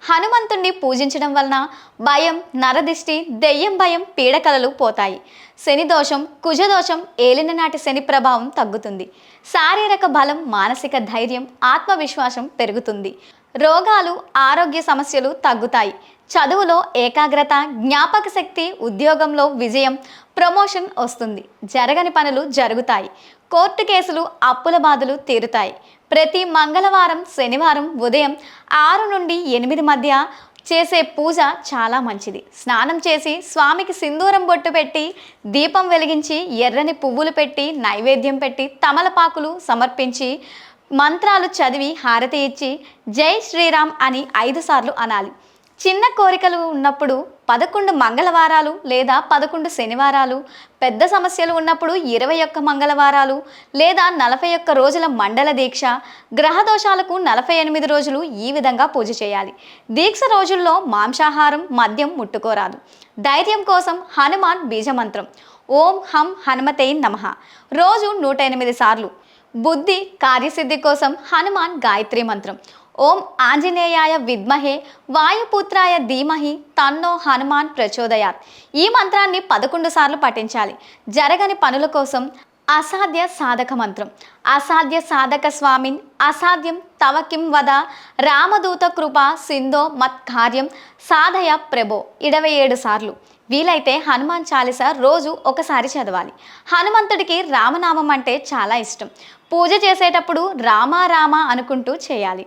హనుమంతుణ్ణి పూజించడం వలన భయం, నరదిష్టి, దెయ్యం భయం, పీడకలలు పోతాయి. శని దోషం, కుజదోషం, ఏలిననాటి శని ప్రభావం తగ్గుతుంది. శారీరక బలం, మానసిక ధైర్యం, ఆత్మవిశ్వాసం పెరుగుతుంది. రోగాలు, ఆరోగ్య సమస్యలు తగ్గుతాయి. చదువులో ఏకాగ్రత, జ్ఞాపక శక్తి, ఉద్యోగంలో విజయం, ప్రమోషన్ వస్తుంది. జరగని పనులు జరుగుతాయి. కోర్టు కేసులు, అప్పుల బాధలు తీరుతాయి. ప్రతి మంగళవారం, శనివారం ఉదయం 6 నుండి 8 మధ్య చేసే పూజ చాలా మంచిది. స్నానం చేసి స్వామికి సింధూరం బొట్టు పెట్టి, దీపం వెలిగించి, ఎర్రని పువ్వులు పెట్టి, నైవేద్యం పెట్టి, తమలపాకులు సమర్పించి, మంత్రాలు చదివి హారతి ఇచ్చి జై శ్రీరామ్ అని 5 సార్లు అనాలి. చిన్న కోరికలు ఉన్నప్పుడు 11 మంగళవారాలు లేదా 11 శనివారాలు, పెద్ద సమస్యలు ఉన్నప్పుడు 21 మంగళవారాలు లేదా 41 రోజుల మండల దీక్ష, గ్రహదోషాలకు 48 రోజులు ఈ విధంగా పూజ చేయాలి. దీక్ష రోజుల్లో మాంసాహారం, మద్యం ముట్టుకోరాదు. ధైర్యం కోసం హనుమాన్ బీజమంత్రం ఓం హం హనుమతే నమః రోజు 108 సార్లు. బుద్ధి, కార్యసిద్ధి కోసం హనుమాన్ గాయత్రి మంత్రం ఓం ఆంజనేయాయ విద్మహే వాయుపుత్రాయ ధీమహి తన్నో హనుమాన్ ప్రచోదయాత్. ఈ మంత్రాన్ని 11 సార్లు పఠించాలి. జరగని పనుల కోసం అసాధ్య సాధక మంత్రం అసాధ్య సాధక స్వామిన్ అసాధ్యం తవ కిం వద రామదూత కృప సింధో మత్ కార్యం సాధయ ప్రభో 27 సార్లు. వీలైతే హనుమాన్ చాలీసా రోజు ఒకసారి చదవాలి. హనుమంతుడికి రామనామం అంటే చాలా ఇష్టం. పూజ చేసేటప్పుడు రామ రామ అనుకుంటూ చేయాలి.